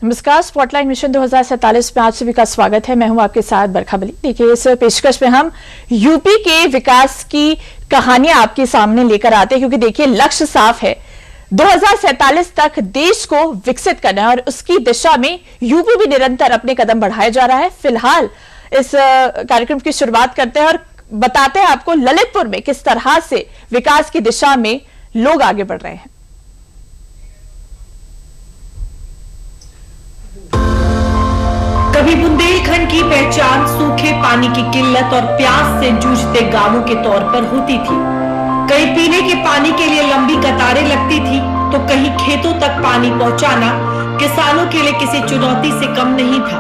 नमस्कार, spotlight mission 2047 में आप सभी का स्वागत है। मैं हूं आपके साथ बरखा बली। देखिए, इस पेशकश में हम यूपी के विकास की कहानियां आपके सामने लेकर आते हैं, क्योंकि देखिए लक्ष्य साफ है, 2047 तक देश को विकसित करना है और उसकी दिशा में यूपी भी निरंतर अपने कदम बढ़ाया जा रहा है। फिलहाल इस कार्यक्रम की शुरुआत करते हैं और बताते हैं आपको ललितपुर में किस तरह से विकास की दिशा में लोग आगे बढ़ रहे हैं। कभी बुंदेलखंड की पहचान सूखे पानी की किल्लत और प्यास से जूझते गांवों के तौर पर होती थी। कहीं पीने के पानी के लिए लंबी कतारें लगती थी, तो कहीं खेतों तक पानी पहुंचाना किसानों के लिए किसी चुनौती से कम नहीं था।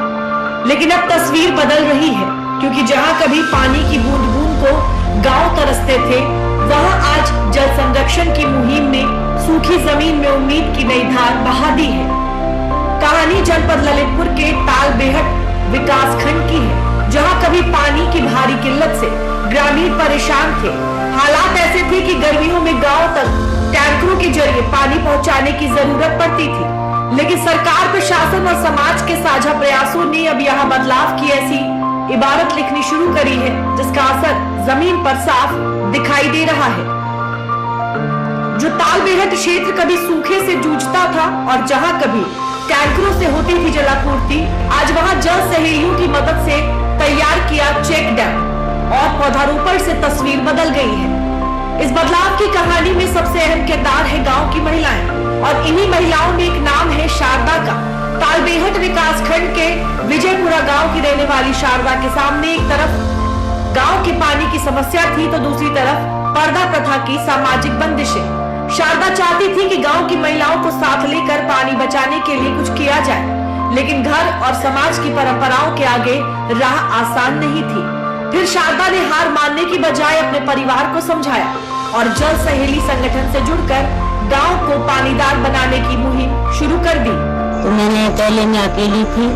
लेकिन अब तस्वीर बदल रही है, क्योंकि जहां कभी पानी की बूंद बूंद को गांव तरसते थे, वहां आज जल संरक्षण की मुहिम ने सूखी जमीन में उम्मीद की नई धार बहा दी है। कहानी जनपद ललितपुर के तालबेहट विकास खंड की है, जहां कभी पानी की भारी किल्लत से ग्रामीण परेशान थे। हालात ऐसे थे कि गर्मियों में गांव तक टैंकरों के जरिए पानी पहुंचाने की जरूरत पड़ती थी। लेकिन सरकार, प्रशासन और समाज के साझा प्रयासों ने अब यहाँ बदलाव की ऐसी इबारत लिखनी शुरू करी है, जिसका असर जमीन पर साफ दिखाई दे रहा है। जो तालबेहट क्षेत्र कभी सूखे से जूझता था और जहां कभी टैंकरों से होती थी जलापूर्ति, आज वहां जल सहेलियों की मदद से तैयार किया चेक डैम और पौधारोपण से तस्वीर बदल गई है। इस बदलाव की कहानी में सबसे अहम किरदार है गांव की महिलाएं, और इन्हीं महिलाओं में एक नाम है शारदा का। तालबेहट विकास खंड के विजयपुरा गांव की रहने वाली शारदा के सामने एक तरफ गांव के पानी की समस्या थी, तो दूसरी तरफ पर्दा प्रथा की सामाजिक बंदिशें। शारदा चाहती थी कि गांव की महिलाओं को साथ लेकर पानी बचाने के लिए कुछ किया जाए, लेकिन घर और समाज की परंपराओं के आगे राह आसान नहीं थी। फिर शारदा ने हार मानने की बजाय अपने परिवार को समझाया और जल सहेली संगठन से जुड़कर गांव को पानीदार बनाने की मुहिम शुरू कर दी। तो मैंने पहले मैं अकेली थी,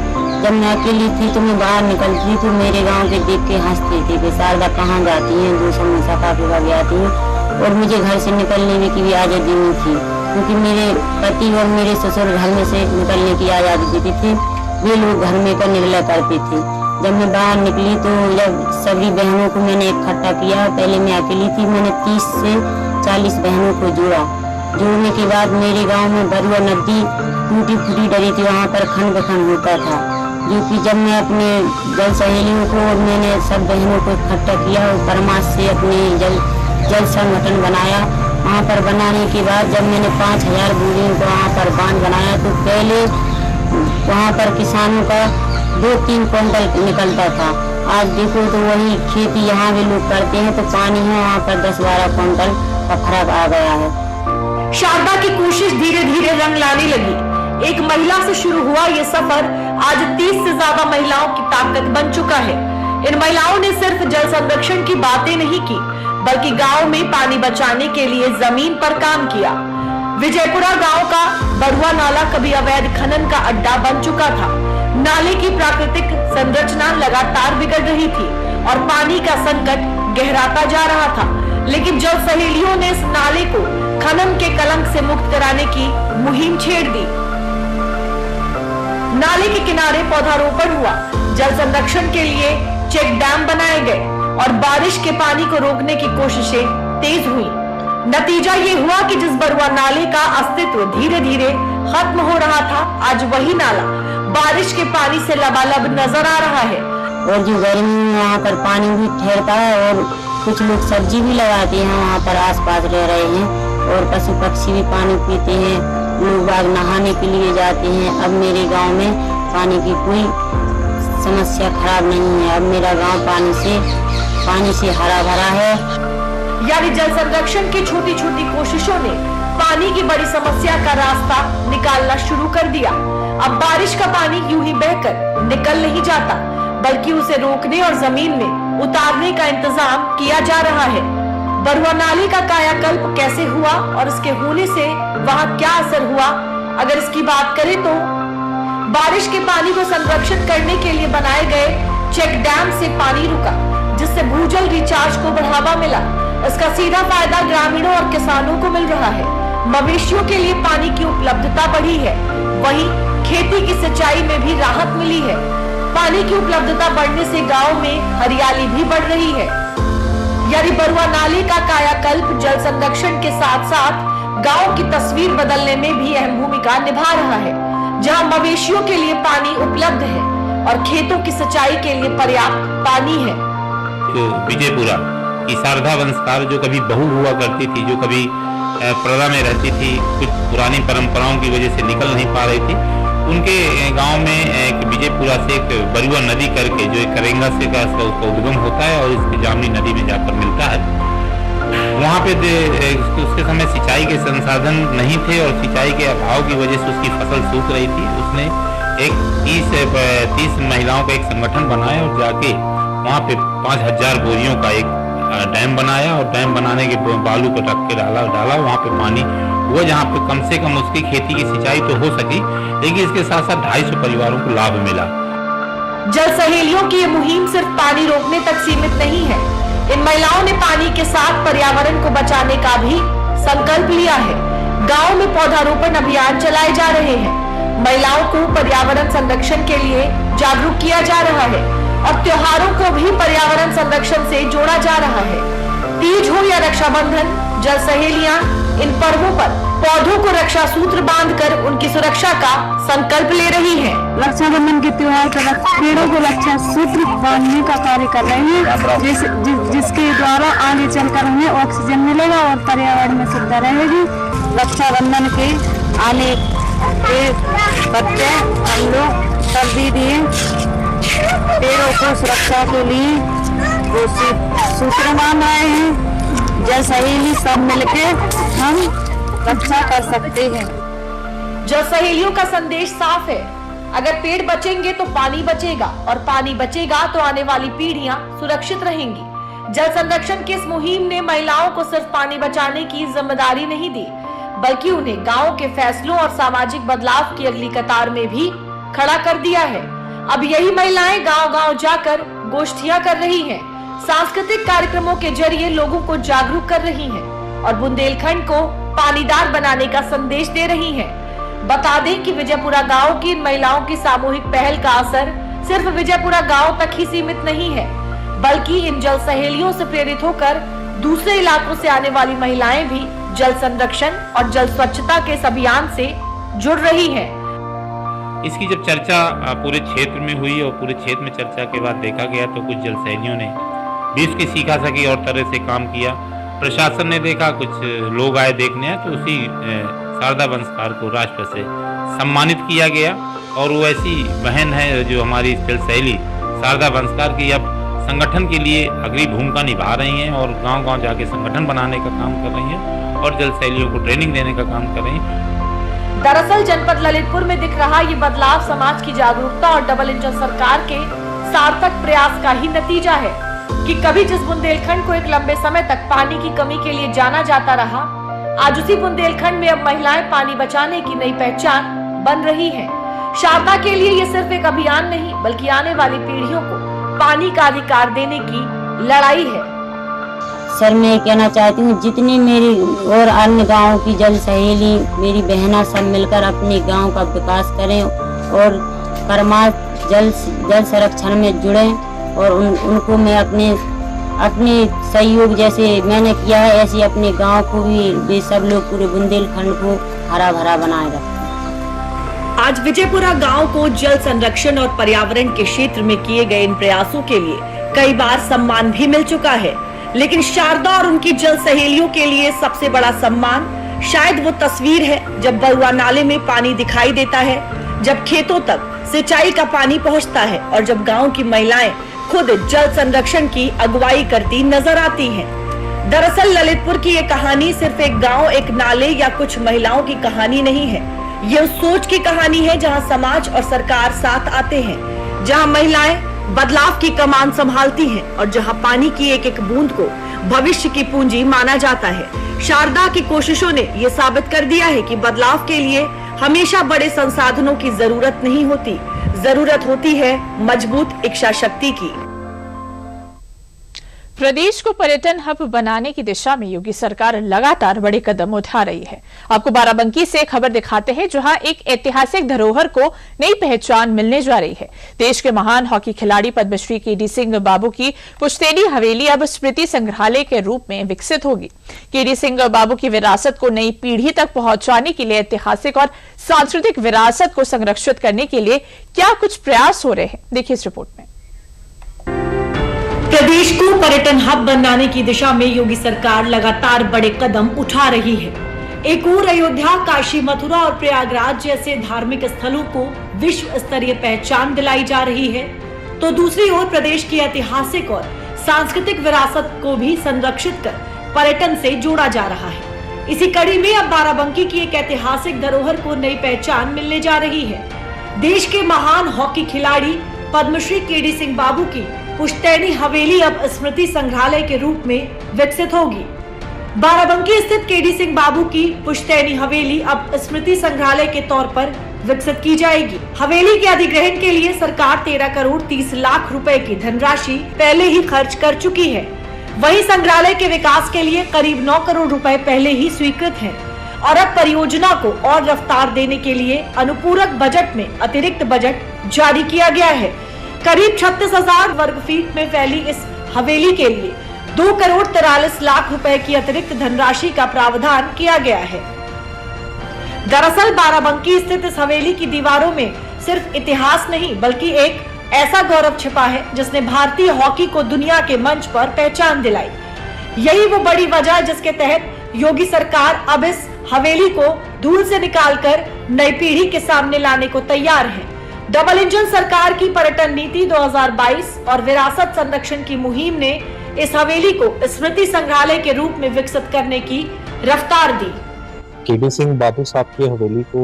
जब मैं अकेली थी तो मैं बाहर निकलती थी, तो मेरे गाँव के देख के हंसते थे कि शारदा कहाँ जाती है, 2 समोसा खा के भाग जाती है। और मुझे घर से निकलने में की भी आज़ादी नहीं थी, क्योंकि मेरे पति और मेरे ससुर घर में से निकलने की आज़ादी देते थे, वे लोग घर में कर निकला करते थे। जब मैं बाहर निकली तो जब सभी बहनों को मैंने इकट्ठा किया, पहले मैं अकेली थी, मैंने 30 से 40 बहनों को जोड़ने के बाद मेरे गाँव में बरुआ नदी टूटी फूटी डरी थी, वहाँ पर खंड बखंड होता था, जो कि जब मैं अपने जल सहेलियों को और मैंने सब बहनों को इकट्ठा किया और परमाश से अपने जल संगठन बनाया। वहाँ पर बनाने के बाद जब मैंने 5000 बोरियों को वहाँ पर बांध बनाया, तो पहले वहाँ पर किसानों का 2-3 क्विंटल निकलता था। आज देखो तो वही खेती यहाँ भी लोग करते हैं, तो पानी है वहाँ पर 10-12 क्विंटल का फर्क आ गया है। शारदा की कोशिश धीरे धीरे रंग लाने लगी। एक महिला से शुरू हुआ ये सफर आज 30 से ज्यादा महिलाओं की ताकत बन चुका है। इन महिलाओं ने सिर्फ जल संरक्षण की बातें नहीं की, बल्कि गांव में पानी बचाने के लिए जमीन पर काम किया। विजयपुरा गांव का बरुआ नाला कभी अवैध खनन का अड्डा बन चुका था। नाले की प्राकृतिक संरचना लगातार बिगड़ रही थी और पानी का संकट गहराता जा रहा था। लेकिन जल सहेलियों ने इस नाले को खनन के कलंक से मुक्त कराने की मुहिम छेड़ दी। नाले के किनारे पौधारोपण हुआ, जल संरक्षण के लिए चेक डैम बनाए गए और बारिश के पानी को रोकने की कोशिशें तेज हुई। नतीजा ये हुआ कि जिस बरुआ नाले का अस्तित्व धीरे धीरे खत्म हो रहा था, आज वही नाला बारिश के पानी से लबालब नजर आ रहा है। और जो गर्मी में वहाँ पर पानी भी ठहरता है और कुछ लोग सब्जी भी लगाते हैं, वहाँ पर आसपास रह रहे हैं और पशु पक्षी भी पानी पीते हैं, लोग बाग नहाने के लिए जाते हैं। अब मेरे गाँव में पानी की कोई समस्या खराब नहीं है। अब मेरा गाँव पानी से हरा भरा है। यानी जल संरक्षण की छोटी छोटी कोशिशों ने पानी की बड़ी समस्या का रास्ता निकालना शुरू कर दिया। अब बारिश का पानी यूं ही बहकर निकल नहीं जाता, बल्कि उसे रोकने और जमीन में उतारने का इंतजाम किया जा रहा है। बरुआ नाले का कायाकल्प कैसे हुआ और इसके होने से वहाँ क्या असर हुआ, अगर इसकी बात करें तो बारिश के पानी को संरक्षित करने के लिए बनाए गए चेक डैम से पानी रुका, जिससे भूजल रिचार्ज को बढ़ावा मिला। इसका सीधा फायदा ग्रामीणों और किसानों को मिल रहा है। मवेशियों के लिए पानी की उपलब्धता बढ़ी है, वहीं खेती की सिंचाई में भी राहत मिली है। पानी की उपलब्धता बढ़ने से गांव में हरियाली भी बढ़ रही है। यानी बरुआ नाले का कायाकल्प जल संरक्षण के साथ साथ गांव की तस्वीर बदलने में भी अहम भूमिका निभा रहा है, जहां मवेशियों के लिए पानी उपलब्ध है और खेतों की सिंचाई के लिए पर्याप्त पानी है। तो विजयपुरा की शारदा वंशकार जो कभी बहू हुआ करती थी, जो कभी प्रजा में रहती थी, कुछ पुरानी परंपराओं की वजह से निकल नहीं पा रही थी, उनके गांव में एक विजयपुरा से एक बरुआ नदी करके जो एक करेंगा से का उसका उद्गम होता है और इसकी जामनी नदी में जाकर मिलता है। वहाँ पे उसके समय सिंचाई के संसाधन नहीं थे और सिंचाई के अभाव की वजह से उसकी फसल सूख रही थी। उसने एक 30 महिलाओं का एक संगठन बनाया और जाके वहाँ पे 5000 बोरियों का एक डैम बनाया और डैम बनाने के बालू को रख के डाला वहाँ पे पानी हुआ, जहाँ पे कम से कम उसकी खेती की सिंचाई तो हो सकी, लेकिन इसके साथ साथ 250 परिवारों को लाभ मिला। जल सहेलियों की ये मुहिम सिर्फ पानी रोकने तक सीमित नहीं है। इन महिलाओं ने पानी के साथ पर्यावरण को बचाने का भी संकल्प लिया है। गांव में पौधारोपण अभियान चलाए जा रहे हैं। महिलाओं को पर्यावरण संरक्षण के लिए जागरूक किया जा रहा है और त्योहारों को भी पर्यावरण संरक्षण से जोड़ा जा रहा है। तीज हो या रक्षाबंधन, जल सहेलियां इन पर्वों पर पौधों को रक्षा सूत्र बांधकर उनकी सुरक्षा का संकल्प ले रही हैं। रक्षाबंधन के त्योहार पर पेड़ों को रक्षा सूत्र बांधने का कार्य कर रहे हैं, जिसके द्वारा आगे चलकर हमें ऑक्सीजन मिलेगा और पर्यावरण में शुद्धता रहेगी। रक्षाबंधन के आने के बच्चे हम लोग सर्दी दिए पेड़ों को सुरक्षा के लिए वो सूत्र बांध रहे हैं। जल सहेली सब मिलके हम रक्षा कर सकते हैं। जल सहेलियों का संदेश साफ है, अगर पेड़ बचेंगे तो पानी बचेगा और पानी बचेगा तो आने वाली पीढ़ियां सुरक्षित रहेंगी। जल संरक्षण की इस मुहिम ने महिलाओं को सिर्फ पानी बचाने की जिम्मेदारी नहीं दी, बल्कि उन्हें गांव के फैसलों और सामाजिक बदलाव की अगली कतार में भी खड़ा कर दिया है। अब यही महिलाएं गांव-गांव जाकर गोष्ठियां कर रही हैं, सांस्कृतिक कार्यक्रमों के जरिए लोगों को जागरूक कर रही हैं और बुंदेलखंड को पानीदार बनाने का संदेश दे रही हैं। बता दें कि विजयपुरा गांव की इन महिलाओं की सामूहिक पहल का असर सिर्फ विजयपुरा गांव तक ही सीमित नहीं है, बल्कि इन जल सहेलियों से प्रेरित होकर दूसरे इलाकों से आने वाली महिलाएं भी जल संरक्षण और जल स्वच्छता के इस अभियान से जुड़ रही हैं। इसकी जब चर्चा पूरे क्षेत्र में हुई और पूरे क्षेत्र में चर्चा के बाद देखा गया तो कुछ जल सहेलियों ने भी इसकी सीखा सकी और तरह से काम किया। प्रशासन ने देखा, कुछ लोग आए देखने, तो उसी शारदा वंशकार को राष्ट्र से सम्मानित किया गया और वो ऐसी बहन है जो हमारी जल सहेली शारदा वंशकार की अब संगठन के लिए अग्रणी भूमिका निभा रही हैं और गांव-गांव जाके संगठन बनाने का काम कर रही हैं और जल सहेलियों को ट्रेनिंग देने का काम कर रही हैं। दरअसल जनपद ललितपुर में दिख रहा ये बदलाव समाज की जागरूकता और डबल इंजन सरकार के सार्थक प्रयास का ही नतीजा है कि कभी जिस बुंदेलखंड को एक लंबे समय तक पानी की कमी के लिए जाना जाता रहा, आज उसी बुंदेलखंड में अब महिलाएं पानी बचाने की नई पहचान बन रही हैं। शारदा के लिए ये सिर्फ एक अभियान नहीं, बल्कि आने वाली पीढ़ियों को पानी का अधिकार देने की लड़ाई है। सर मैं कहना चाहती हूँ, जितनी मेरी और अन्य गाँव की जल सहेली मेरी बहना सब मिलकर अपने गांव का विकास करें और परमार्थ जल संरक्षण में जुड़ें और उनको मैं अपने सहयोग जैसे मैंने किया है ऐसे अपने गांव को भी वे सब लोग पूरे बुंदेलखंड को हरा भरा बनाए रखें। आज विजयपुरा गांव को जल संरक्षण और पर्यावरण के क्षेत्र में किए गए इन प्रयासों के लिए कई बार सम्मान भी मिल चुका है, लेकिन शारदा और उनकी जल सहेलियों के लिए सबसे बड़ा सम्मान शायद वो तस्वीर है जब बरुआ नाले में पानी दिखाई देता है, जब खेतों तक सिंचाई का पानी पहुंचता है और जब गांव की महिलाएं खुद जल संरक्षण की अगुवाई करती नजर आती हैं। दरअसल ललितपुर की ये कहानी सिर्फ एक गांव, एक नाले या कुछ महिलाओं की कहानी नहीं है। ये उस सोच की कहानी है जहां समाज और सरकार साथ आते हैं, जहां महिलाएं बदलाव की कमान संभालती हैं और जहां पानी की एक एक बूंद को भविष्य की पूंजी माना जाता है। शारदा की कोशिशों ने ये साबित कर दिया है कि बदलाव के लिए हमेशा बड़े संसाधनों की जरूरत नहीं होती, जरूरत होती है मजबूत इच्छा शक्ति की। प्रदेश को पर्यटन हब बनाने की दिशा में योगी सरकार लगातार बड़े कदम उठा रही है। आपको बाराबंकी से खबर दिखाते हैं, जहां एक ऐतिहासिक धरोहर को नई पहचान मिलने जा रही है। देश के महान हॉकी खिलाड़ी पद्मश्री केडी सिंह बाबू की पुश्तैनी हवेली अब स्मृति संग्रहालय के रूप में विकसित होगी। केडी सिंह बाबू की विरासत को नई पीढ़ी तक पहुंचाने के लिए ऐतिहासिक और सांस्कृतिक विरासत को संरक्षित करने के लिए क्या कुछ प्रयास हो रहे हैं, देखिए इस रिपोर्ट में। प्रदेश को पर्यटन हब बनाने की दिशा में योगी सरकार लगातार बड़े कदम उठा रही है। एक ओर अयोध्या, काशी, मथुरा और प्रयागराज जैसे धार्मिक स्थलों को विश्व स्तरीय पहचान दिलाई जा रही है, तो दूसरी ओर प्रदेश की ऐतिहासिक और सांस्कृतिक विरासत को भी संरक्षित कर पर्यटन से जोड़ा जा रहा है। इसी कड़ी में अब बाराबंकी की एक ऐतिहासिक धरोहर को नई पहचान मिलने जा रही है। देश के महान हॉकी खिलाड़ी पद्मश्री केडी सिंह बाबू की पुश्तैनी हवेली अब स्मृति संग्रहालय के रूप में विकसित होगी। बाराबंकी स्थित केडी सिंह बाबू की पुश्तैनी हवेली अब स्मृति संग्रहालय के तौर पर विकसित की जाएगी। हवेली के अधिग्रहण के लिए सरकार 13 करोड़ 30 लाख रुपए की धनराशि पहले ही खर्च कर चुकी है। वहीं संग्रहालय के विकास के लिए करीब 9 करोड़ रुपए पहले ही स्वीकृत हैं और अब परियोजना को और रफ्तार देने के लिए अनुपूरक बजट में अतिरिक्त बजट जारी किया गया है। करीब 36,000 वर्ग फीट में फैली इस हवेली के लिए 2 करोड़ 43 लाख रुपए की अतिरिक्त धनराशि का प्रावधान किया गया है। दरअसल बाराबंकी स्थित इस हवेली की दीवारों में सिर्फ इतिहास नहीं बल्कि एक ऐसा गौरव छिपा है जिसने भारतीय हॉकी को दुनिया के मंच पर पहचान दिलाई। यही वो बड़ी वजह जिसके तहत योगी सरकार अब इस हवेली को धूल से निकालकर नई पीढ़ी के सामने लाने को तैयार है। डबल इंजन सरकार की पर्यटन नीति 2022 और विरासत संरक्षण की मुहिम ने इस हवेली को स्मृति संग्रहालय के रूप में विकसित करने की रफ्तार दी। केडी सिंह बाबू साहब की हवेली को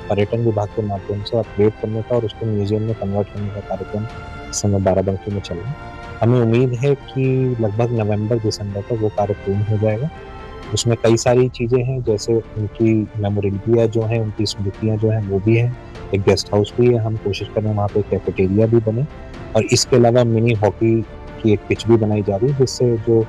पर्यटन विभाग के माध्यम से अपग्रेड करने का और उसको म्यूजियम में कन्वर्ट करने का कार्यक्रम इस समय बाराबंकी में चल रहा है। हमें उम्मीद है कि लगभग नवंबर-दिसंबर तक वो कार्य पूर्ण हो जाएगा। उसमें कई सारी चीजें हैं, जैसे उनकी मेमोरेबिलिया जो है, उनकी स्मृतियाँ जो हैं वो भी हैं, एक गेस्ट हाउस भी है। हम कोशिश कर रहे हैं वहाँ पे कैफेटेरिया भी बने और इसके अलावा मिनी हॉकी की एक पिच भी बनाई जा रही है, जिससे जो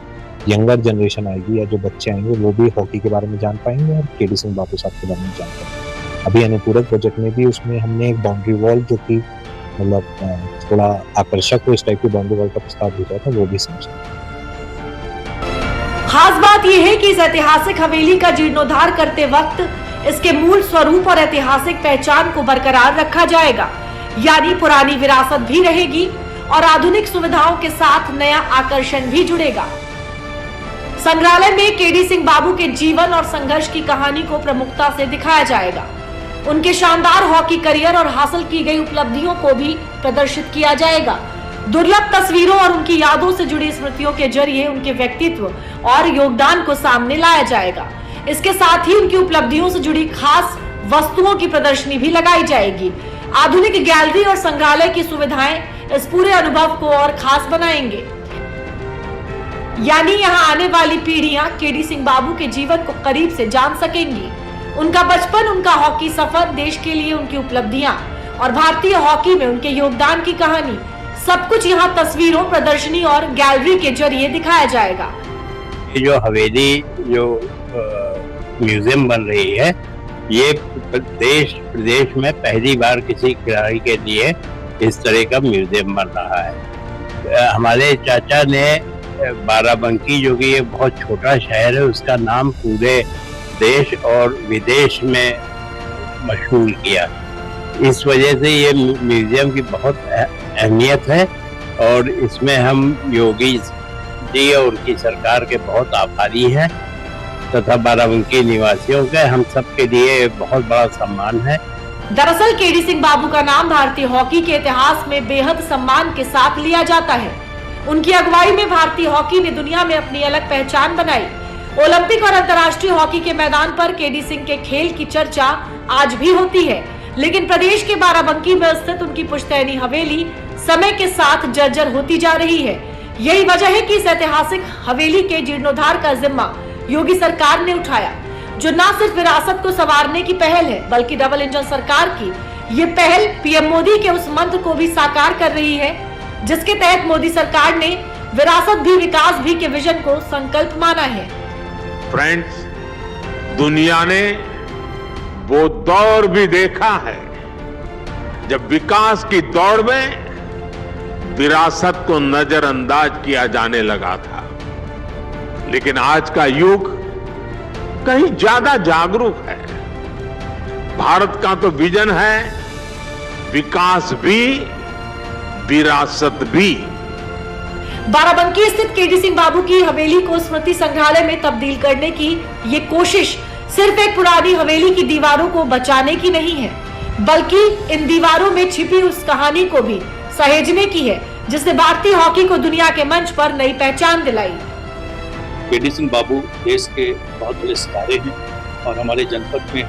यंगर जनरेशन आएगी या जो बच्चे आएंगे वो भी हॉकी के बारे में जान पाएंगे और केडी सिंह बाबू साहब के बारे में जान पाएंगे। अभी अनुपूरक बजट में भी उसमें हमने एक बाउंड्री वॉल जो कि मतलब थोड़ा आकर्षक हो, इस टाइप की बाउंड्री वॉल का प्रस्ताव भेजा था, वो भी समझा। खास बात यह है कि इस ऐतिहासिक हवेली का जीर्णोद्धार करते वक्त इसके मूल स्वरूप और ऐतिहासिक पहचान को बरकरार रखा जाएगा, यानी पुरानी विरासत भी रहेगी और आधुनिक सुविधाओं के साथ नया आकर्षण भी जुड़ेगा। संग्रहालय में केडी सिंह बाबू के जीवन और संघर्ष की कहानी को प्रमुखता से दिखाया जाएगा। उनके शानदार हॉकी करियर और हासिल की गई उपलब्धियों को भी प्रदर्शित किया जाएगा। दुर्लभ तस्वीरों और उनकी यादों से जुड़ी स्मृतियों के जरिए उनके व्यक्तित्व और योगदान को सामने लाया जाएगा। इसके साथ ही उनकी उपलब्धियों से जुड़ी खास वस्तुओं की प्रदर्शनी भी लगाई जाएगी। आधुनिक गैलरी और संग्रहालय की सुविधाएं इस पूरे अनुभव को और खास बनाएंगे, यानी यहाँ आने वाली पीढ़ियां केडी सिंह बाबू के जीवन को करीब से जान सकेंगी। उनका बचपन, उनका हॉकी सफर, देश के लिए उनकी उपलब्धियां और भारतीय हॉकी में उनके योगदान की कहानी, सब कुछ यहाँ तस्वीरों, प्रदर्शनी और गैलरी के जरिए दिखाया जाएगा। ये जो हवेली जो म्यूजियम बन रही है, ये प्रदेश में पहली बार किसी खिलाड़ी के लिए इस तरह का म्यूजियम बन रहा है। हमारे चाचा ने बाराबंकी, जो कि एक बहुत छोटा शहर है, उसका नाम पूरे देश और विदेश में मशहूर किया। इस वजह से ये म्यूजियम की बहुत अहमियत है और इसमें हम योगी जी और उनकी सरकार के बहुत आभारी हैं तथा बाराबंकी निवासियों के, हम सब के लिए बहुत बड़ा सम्मान है। दरअसल केडी सिंह बाबू का नाम भारतीय हॉकी के इतिहास में बेहद सम्मान के साथ लिया जाता है। उनकी अगुवाई में भारतीय हॉकी ने दुनिया में अपनी अलग पहचान बनाई। ओलंपिक और अंतर्राष्ट्रीय हॉकी के मैदान पर केडी सिंह के खेल की चर्चा आज भी होती है, लेकिन प्रदेश के बाराबंकी में स्थित उनकी पुश्तैनी हवेली समय के साथ जर्जर होती जा रही है। यही वजह है कि इस ऐतिहासिक हवेली के जीर्णोद्धार का जिम्मा योगी सरकार ने उठाया, जो न सिर्फ विरासत को संवारने की पहल है बल्कि डबल इंजन सरकार की ये पहल पीएम मोदी के उस मंत्र को भी साकार कर रही है, जिसके तहत मोदी सरकार ने विरासत भी विकास भी के विजन को संकल्प माना है। फ्रेंड्स, दुनिया ने वो दौर भी देखा है जब विकास की दौड़ में विरासत को नजरअंदाज किया जाने लगा था, लेकिन आज का युग कहीं ज्यादा जागरूक है। भारत का तो विजन है विकास भी विरासत भी। बाराबंकी स्थित केडी सिंह बाबू की हवेली को स्मृति संग्रहालय में तब्दील करने की ये कोशिश सिर्फ एक पुरानी हवेली की दीवारों को बचाने की नहीं है, बल्कि इन दीवारों में छिपी उस कहानी को भी सहेजने की है जिसने भारतीय हॉकी को दुनिया के मंच पर नई पहचान दिलाई। केडी सिंह बाबू देश के बहुत बड़े सितारे हैं और हमारे जनपद में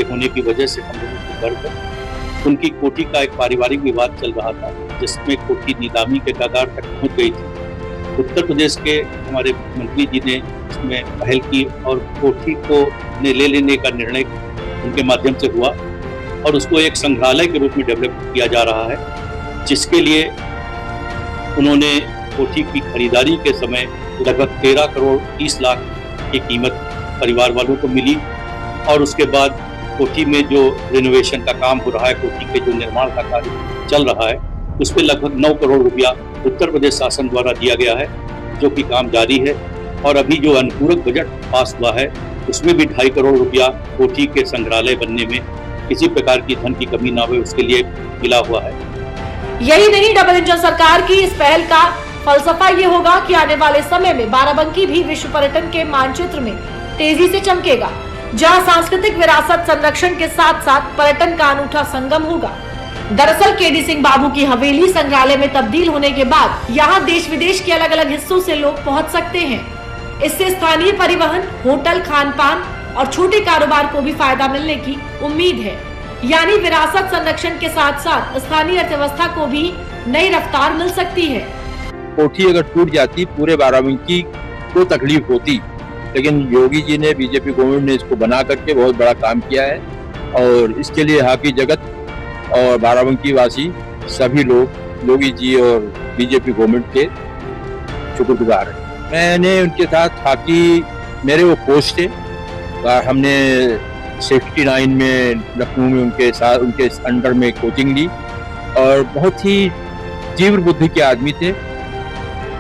होने की वजह से हम लोगों को गर्व है। उनकी कोठी का एक पारिवारिक विवाद चल रहा था जिसमें कोठी नीलामी के कगार तक पहुंच गई थी। उत्तर प्रदेश के हमारे मंत्री जी ने इसमें पहल की और कोठी को ले लेने का निर्णय उनके माध्यम से हुआ और उसको एक संग्रहालय के रूप में डेवलप किया जा रहा है, जिसके लिए उन्होंने कोठी की खरीदारी के समय लगभग 13 करोड़ 30 लाख की कीमत परिवार वालों को मिली और उसके बाद कोठी में जो रिनोवेशन का काम हो रहा है, कोठी के जो निर्माण का कार्य चल रहा है, उस पर लगभग 9 करोड़ रुपया उत्तर प्रदेश शासन द्वारा दिया गया है, जो कि काम जारी है। और अभी जो अनुपूरक बजट पास हुआ है उसमें भी 2.5 करोड़ रुपया कोठी के संग्रहालय बनने में किसी प्रकार की धन की कमी ना हो उसके लिए मिला हुआ है। यही नहीं, डबल इंजन सरकार की इस पहल का फलसफा ये होगा कि आने वाले समय में बाराबंकी भी विश्व पर्यटन के मानचित्र में तेजी से चमकेगा, जहां सांस्कृतिक विरासत संरक्षण के साथ साथ पर्यटन का अनूठा संगम होगा। दरअसल केडी सिंह बाबू की हवेली संग्रहालय में तब्दील होने के बाद यहां देश विदेश के अलग अलग हिस्सों से लोग पहुंच सकते हैं। इससे स्थानीय परिवहन, होटल, खान पान और छोटे कारोबार को भी फायदा मिलने की उम्मीद है। यानी विरासत संरक्षण के साथ साथ स्थानीय अर्थव्यवस्था को भी नई रफ्तार मिल सकती है। कोठी अगर टूट जाती पूरे बाराबंकी को तकलीफ होती, लेकिन योगी जी ने, बीजेपी गवर्नमेंट ने इसको बना करके बहुत बड़ा काम किया है और इसके लिए हॉकी जगत और बाराबंकी वासी सभी लोग योगी जी और बीजेपी गवर्नमेंट के शुक्रगुजार हैं। मैंने उनके साथ हॉकी, मेरे वो कोच थे, हमने 69 में लखनऊ में उनके साथ उनके अंडर में कोचिंग ली और बहुत ही तीव्र बुद्धि के आदमी थे।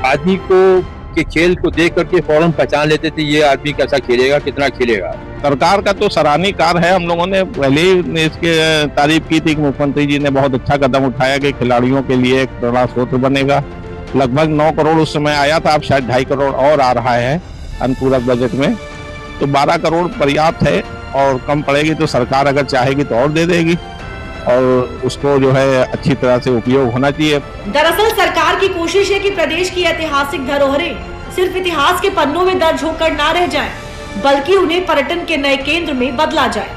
आदमी को के खेल को देख करके फौरन पहचान लेते थे ये आदमी कैसा खेलेगा, कितना खेलेगा। सरकार का तो सराहनीय कार्य है। हम लोगों ने पहले ही इसके तारीफ की थी कि मुख्यमंत्री जी ने बहुत अच्छा कदम उठाया कि खिलाड़ियों के लिए एक प्रेरणा स्रोत बनेगा। लगभग 9 करोड़ उस समय आया था, अब शायद 2.5 करोड़ और आ रहा है अनुपूरक बजट में, तो 12 करोड़ पर्याप्त है और कम पड़ेगी तो सरकार अगर चाहेगी तो और दे देगी और उसको जो है अच्छी तरह से उपयोग होना चाहिए। दरअसल सरकार की कोशिश है कि प्रदेश की ऐतिहासिक धरोहरें सिर्फ इतिहास के पन्नों में दर्ज होकर ना रह जाएं, बल्कि उन्हें पर्यटन के नए केंद्र में बदला जाए।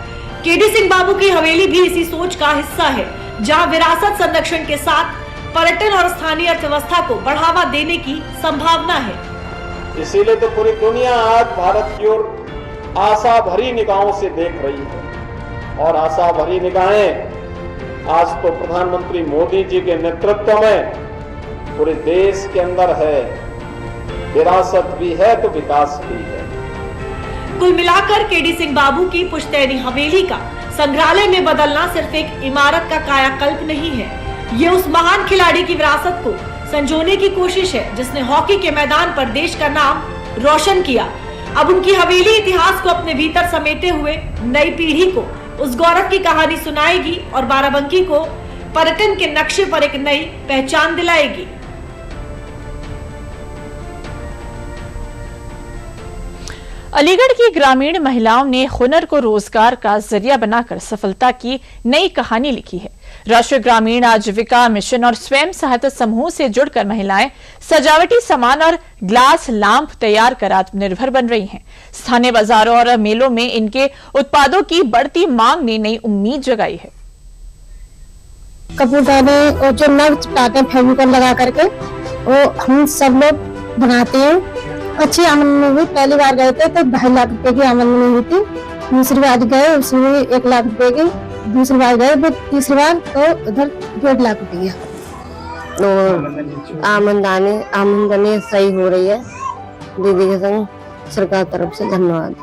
केडी सिंह बाबू की हवेली भी इसी सोच का हिस्सा है, जहां विरासत संरक्षण के साथ पर्यटन और स्थानीय अर्थव्यवस्था को बढ़ावा देने की संभावना है। इसीलिए तो पूरी दुनिया आज भारत की ओर आशा भरी निगाहों से देख रही है और आशा भरी निगाहें आज तो प्रधानमंत्री मोदी जी के नेतृत्व में पूरे देश के अंदर है। विरासत भी है तो विकास भी है। कुल मिलाकर केडी सिंह बाबू की पुश्तैनी हवेली का संग्रहालय में बदलना सिर्फ एक इमारत का कायाकल्प नहीं है, ये उस महान खिलाड़ी की विरासत को संजोने की कोशिश है जिसने हॉकी के मैदान पर देश का नाम रोशन किया। अब उनकी हवेली इतिहास को अपने भीतर समेटे हुए नई पीढ़ी को उस गौरव की कहानी सुनाएगी और बाराबंकी को पर्यटन के नक्शे पर एक नई पहचान दिलाएगी। अलीगढ़ की ग्रामीण महिलाओं ने हुनर को रोजगार का जरिया बनाकर सफलता की नई कहानी लिखी है। राष्ट्रीय ग्रामीण आजीविका मिशन और स्वयं सहायता समूह से जुड़कर महिलाएं सजावटी सामान और ग्लास लैंप तैयार कर आत्मनिर्भर बन रही हैं। स्थानीय बाजारों और मेलों में इनके उत्पादों की बढ़ती मांग ने नई उम्मीद जगाई है। कपूरदानी और जो नग चिपटाते हैं फेविकॉल लगा करके, वो हम सब लोग बनाते हैं। अच्छी आमदनी हुई। पहली बार गए थे तो 2.5 लाख रुपए की आमदनी हुई थी। दूसरी बार गए उसमें 1 लाख रुपए की। दूसरी बार गए तो तीसरी बार तो उधर 1.5 लाख रुपया। और आमदनी सही हो रही है दीदी के संग, सरकार तरफ से धन्यवाद।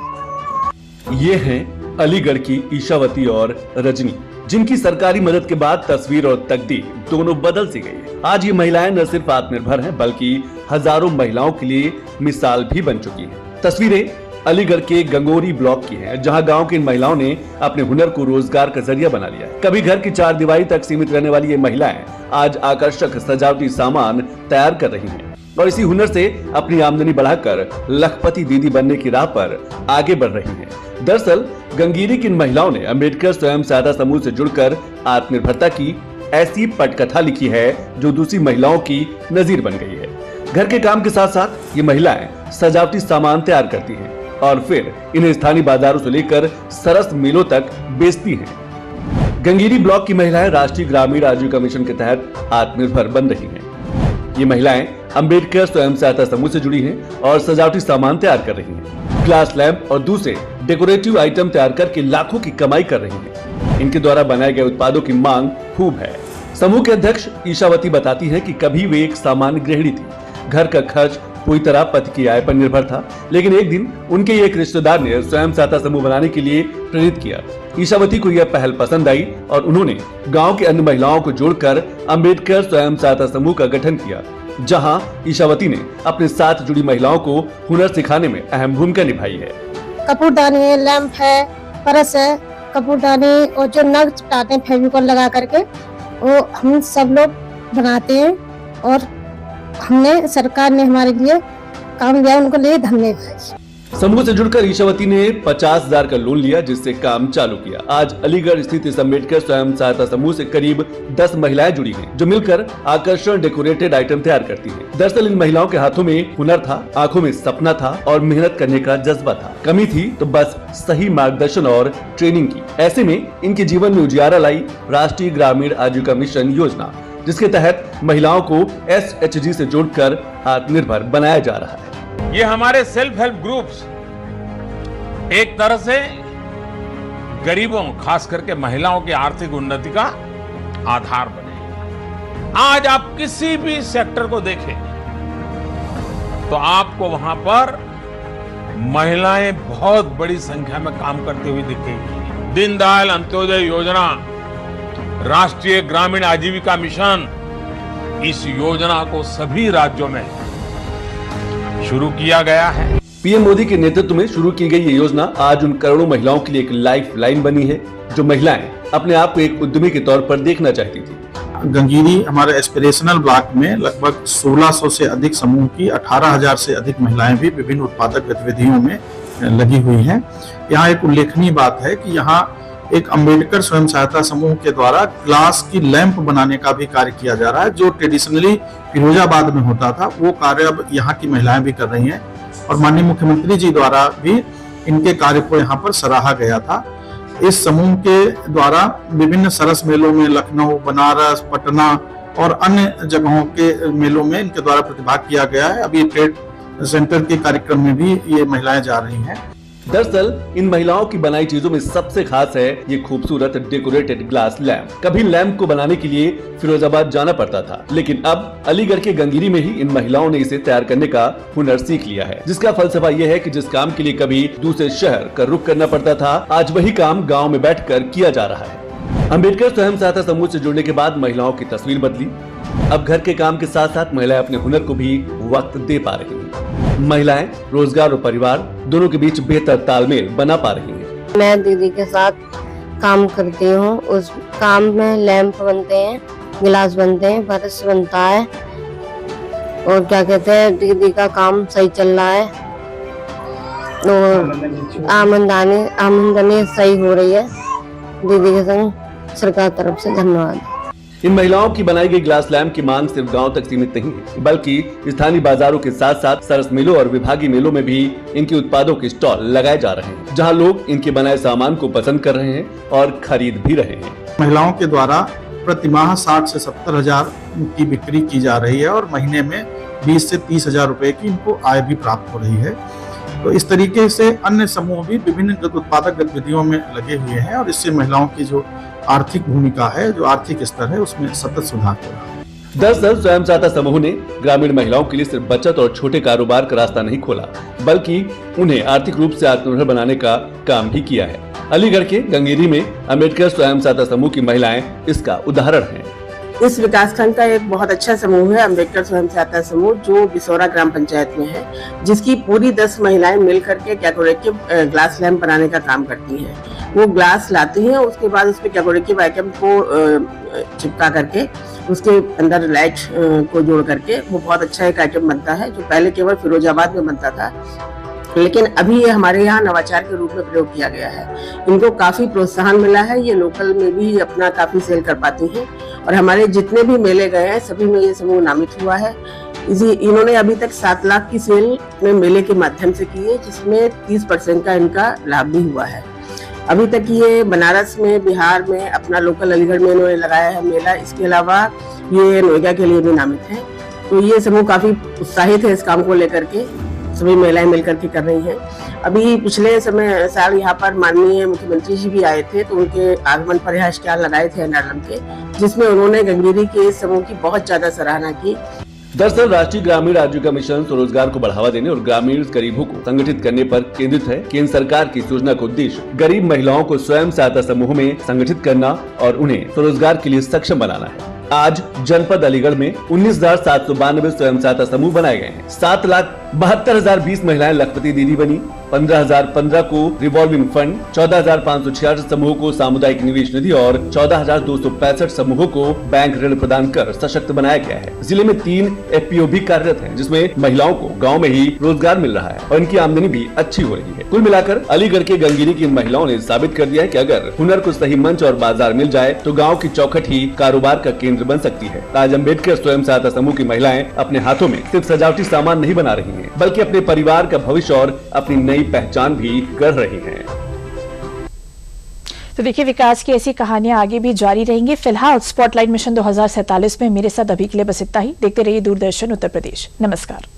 ये हैं अलीगढ़ की ईशावती और रजनी, जिनकी सरकारी मदद के बाद तस्वीर और तकदीर दोनों बदल सी गई है। आज ये महिलाएं न सिर्फ आत्मनिर्भर हैं बल्कि हजारों महिलाओं के लिए मिसाल भी बन चुकी हैं। तस्वीरें अलीगढ़ के गंगोरी ब्लॉक की हैं, जहां गांव की इन महिलाओं ने अपने हुनर को रोजगार का जरिया बना लिया है। कभी घर की चारदीवारी तक सीमित रहने वाली ये महिलाएं आज आकर्षक सजावटी सामान तैयार कर रही हैं और इसी हुनर से अपनी आमदनी बढ़ाकर लखपति दीदी बनने की राह पर आगे बढ़ रही हैं। दरअसल गंगीरी की इन महिलाओं ने अम्बेडकर स्वयं सहायता समूह से जुड़कर आत्मनिर्भरता की ऐसी पटकथा लिखी है जो दूसरी महिलाओं की नजीर बन गई है। घर के काम के साथ साथ ये महिलाएं सजावटी सामान तैयार करती हैं और फिर इन्हें स्थानीय बाजारों से लेकर सरस मेलों तक बेचती हैं। गंगीरी ब्लॉक की महिलाएं राष्ट्रीय ग्रामीण आजीविका मिशन के तहत आत्मनिर्भर बन रही हैं। ये महिलाएं अम्बेडकर स्वयं सहायता समूह से जुड़ी हैं और सजावटी सामान तैयार कर रही हैं। ग्लास लैंप और दूसरे डेकोरेटिव आइटम तैयार करके लाखों की कमाई कर रही हैं। इनके द्वारा बनाए गए उत्पादों की मांग खूब है। समूह के अध्यक्ष ईशावती बताती है कि कभी वे एक सामान्य गृहिणी थी। घर का खर्च पूरी तरह पति की आय पर निर्भर था, लेकिन एक दिन उनके एक रिश्तेदार ने स्वयं सहायता समूह बनाने के लिए प्रेरित किया। ईशावती को यह पहल पसंद आई और उन्होंने गांव की अन्य महिलाओं को जोड़कर अम्बेडकर स्वयं सहायता समूह का गठन किया, जहां ईशावती ने अपने साथ जुड़ी महिलाओं को हुनर सिखाने में अहम भूमिका निभाई है। कपूरदानी है, लैंप है, परस है, कपूरदानी और जो नग चिपटाते हैं फेविकोल लगा करके, वो हम सब लोग बनाते हैं और हमने सरकार ने हमारे लिए काम दिया, उनको लिए धन्यवाद। समूह से जुड़कर ईशावती ने 50,000 का लोन लिया, जिससे काम चालू किया। आज अलीगढ़ स्थित इस अम्बेडकर स्वयं सहायता समूह से करीब 10 महिलाएं जुड़ी हैं, जो मिलकर आकर्षण डेकोरेटेड आइटम तैयार करती हैं। दरअसल इन महिलाओं के हाथों में हुनर था, आंखों में सपना था और मेहनत करने का जज्बा था। कमी थी तो बस सही मार्गदर्शन और ट्रेनिंग की। ऐसे में इनके जीवन में उजियारा लाई राष्ट्रीय ग्रामीण आजीविका मिशन योजना, जिसके तहत महिलाओं को SHG से जोड़कर आत्मनिर्भर बनाया जा रहा है। ये हमारे सेल्फ हेल्प ग्रुप्स एक तरह से गरीबों, खास करके महिलाओं की आर्थिक उन्नति का आधार बने। आज आप किसी भी सेक्टर को देखें तो आपको वहां पर महिलाएं बहुत बड़ी संख्या में काम करते हुए दिखेंगी। दीनदयाल अंत्योदय योजना, राष्ट्रीय ग्रामीण आजीविका मिशन, इस योजना को सभी राज्यों में शुरू किया गया है। पीएम मोदी के नेतृत्व में शुरू की गई ये योजना आज उन करोड़ों महिलाओं के लिए एक लाइफ लाइन बनी है, जो महिलाएं अपने आप को एक उद्यमी के तौर पर देखना चाहती थी। गंगीरी हमारे एस्पिरेशनल ब्लॉक में लगभग 1600 से अधिक समूह की 18,000 से अधिक महिलाएं भी विभिन्न उत्पादक गतिविधियों में लगी हुई हैं। यहाँ एक उल्लेखनीय बात है कि यहाँ एक अम्बेडकर स्वयं सहायता समूह के द्वारा ग्लास की लैंप बनाने का भी कार्य किया जा रहा है, जो ट्रेडिशनली फिरोजाबाद में होता था। वो कार्य अब यहाँ की महिलाएं भी कर रही हैं और माननीय मुख्यमंत्री जी द्वारा भी इनके कार्य को यहाँ पर सराहा गया था। इस समूह के द्वारा विभिन्न सरस मेलों में लखनऊ, बनारस, पटना और अन्य जगहों के मेलों में इनके द्वारा प्रतिभाग किया गया है। अभी ट्रेड सेंटर के कार्यक्रम में भी ये महिलाएं जा रही हैं। दरअसल इन महिलाओं की बनाई चीजों में सबसे खास है ये खूबसूरत डेकोरेटेड ग्लास लैंप। कभी लैंप को बनाने के लिए फिरोजाबाद जाना पड़ता था, लेकिन अब अलीगढ़ के गंगीरी में ही इन महिलाओं ने इसे तैयार करने का हुनर सीख लिया है, जिसका फलसफा ये है कि जिस काम के लिए कभी दूसरे शहर का रुख करना पड़ता था, आज वही काम गाँव में बैठकर किया जा रहा है। अम्बेडकर स्वयं सहायता समूह से जुड़ने के बाद महिलाओं की तस्वीर बदली। अब घर के काम के साथ साथ महिलाएं अपने हुनर को भी वक्त दे पा रही हैं। महिलाएं रोजगार और परिवार दोनों के बीच बेहतर तालमेल बना पा रही हैं। मैं दीदी के साथ काम करती हूँ। उस काम में लैंप बनते हैं, गिलास बनते हैं, बरस बनता है और क्या कहते हैं, दीदी का काम सही चल रहा है और आमदनी सही हो रही है दीदी के संग, सरकार तरफ से धन्यवाद। इन महिलाओं की बनाई गई ग्लास लैंप की मांग सिर्फ गांव तक सीमित नहीं है, बल्कि स्थानीय बाजारों के साथ साथ सरस मेलों और विभागीय मेलों में भी इनके उत्पादों के स्टॉल लगाए जा रहे हैं, जहां लोग इनके बनाए सामान को पसंद कर रहे हैं और खरीद भी रहे हैं। महिलाओं के द्वारा प्रति माह 60 से 70 हजार की बिक्री की जा रही है और महीने में 20 से 30 हजार रुपए की इनको आय भी प्राप्त हो रही है। तो इस तरीके से अन्य समूह भी विभिन्न उत्पादक गतिविधियों में लगे हुए हैं और इससे महिलाओं की जो आर्थिक भूमिका है, जो आर्थिक स्तर है, उसमें सतत सुधार हो रहा है। दरअसल स्वयं सहायता समूह ने ग्रामीण महिलाओं के लिए सिर्फ बचत और छोटे कारोबार का रास्ता नहीं खोला, बल्कि उन्हें आर्थिक रूप से आत्मनिर्भर बनाने का काम भी किया है। अलीगढ़ के गंगेरी में अम्बेडकर स्वयं सहायता समूह की महिलाएं इसका उदाहरण हैं। इस विकासखंड का एक बहुत अच्छा समूह है अम्बेडकर स्वयं सहायता समूह, जो बिसौरा ग्राम पंचायत में है, जिसकी पूरी 10 महिलाएं मिलकर के डेकोरेटिव ग्लास लैंप बनाने का काम करती हैं। वो ग्लास लाती हैं, उसके बाद उस पर डेकोरेटिव आइटम को चिपका करके उसके अंदर लाइट को जोड़ करके वो बहुत अच्छा एक आइटम बनता है, जो पहले केवल फिरोजाबाद में बनता था, लेकिन अभी ये हमारे यहाँ नवाचार के रूप में प्रयोग किया गया है। इनको काफी प्रोत्साहन मिला है, ये लोकल में भी अपना काफी सेल कर पाती हैं और हमारे जितने भी मेले गए हैं सभी में ये समूह नामित हुआ है। इन्होंने अभी तक 7 लाख की सेल में मेले के माध्यम से की है, जिसमें 30% का इनका लाभ भी हुआ है। अभी तक ये बनारस में, बिहार में, अपना लोकल अलीगढ़ में इन्होंने लगाया है मेला। इसके अलावा ये नोएडा के लिए भी नामित है। तो ये समूह काफी उत्साहित है इस काम को लेकर के, सभी महिलाएं मिलकर के कर रही हैं। अभी पिछले साल यहाँ पर माननीय मुख्यमंत्री जी भी आए थे, तो उनके आगमन पर यहाँ स्टॉल लगाए थे एनआरएम के, जिसमें उन्होंने गंगेरी के इस समूह की बहुत ज्यादा सराहना की। दरअसल राष्ट्रीय ग्रामीण आजीविका मिशन स्वरोजगार को बढ़ावा देने और ग्रामीण गरीबों को संगठित करने पर केंद्रित है। केंद्र सरकार की योजना का उद्देश्य गरीब महिलाओं को स्वयं सहायता समूह में संगठित करना और उन्हें स्वरोजगार के लिए सक्षम बनाना है। आज जनपद अलीगढ़ में 19,792 स्वयं सहायता समूह बनाए गए हैं। 7,72,020 महिलाएं लखपति दीदी बनी, 15,015 को रिवॉल्विंग फंड, 14,566 समूहों को सामुदायिक निवेश निधि और 14,265 समूहों को बैंक ऋण प्रदान कर सशक्त बनाया गया है। जिले में 3 FPO भी कार्यरत हैं, जिसमें महिलाओं को गांव में ही रोजगार मिल रहा है और इनकी आमदनी भी अच्छी हो रही है। कुल मिलाकर अलीगढ़ के गंगेरी की महिलाओं ने साबित कर दिया है कि अगर हुनर को सही मंच और बाजार मिल जाए तो गाँव की चौखट ही कारोबार का केंद्र बन सकती है। आज अम्बेडकर स्वयं सहायता समूह की महिलाएं अपने हाथों में सिर्फ सजावटी सामान नहीं बना रही हैं, बल्कि अपने परिवार का भविष्य और अपनी नई पहचान भी कर रही हैं। तो देखिए, विकास की ऐसी कहानियां आगे भी जारी रहेंगी। फिलहाल स्पॉटलाइट मिशन 2047 में मेरे साथ अभी के लिए बस इतना ही। देखते रहिए दूरदर्शन उत्तर प्रदेश। नमस्कार।